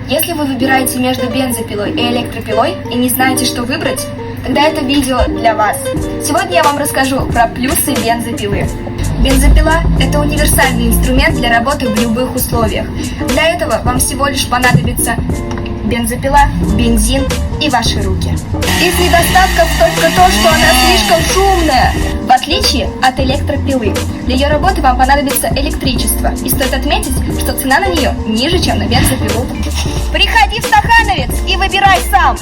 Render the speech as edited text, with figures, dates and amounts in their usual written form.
Если вы выбираете между бензопилой и электропилой и не знаете, что выбрать, тогда это видео для вас. Сегодня я вам расскажу про плюсы бензопилы. Бензопила – это универсальный инструмент для работы в любых условиях. Для этого вам всего лишь понадобится бензопила, бензин и ваши руки. Из недостатков только то, что она слишком шумная, в отличие от электропилы. Для ее работы вам понадобится электричество, и стоит отметить, что цена на нее ниже, чем на бензопилу. Приходи в Стахановец и выбирай сам!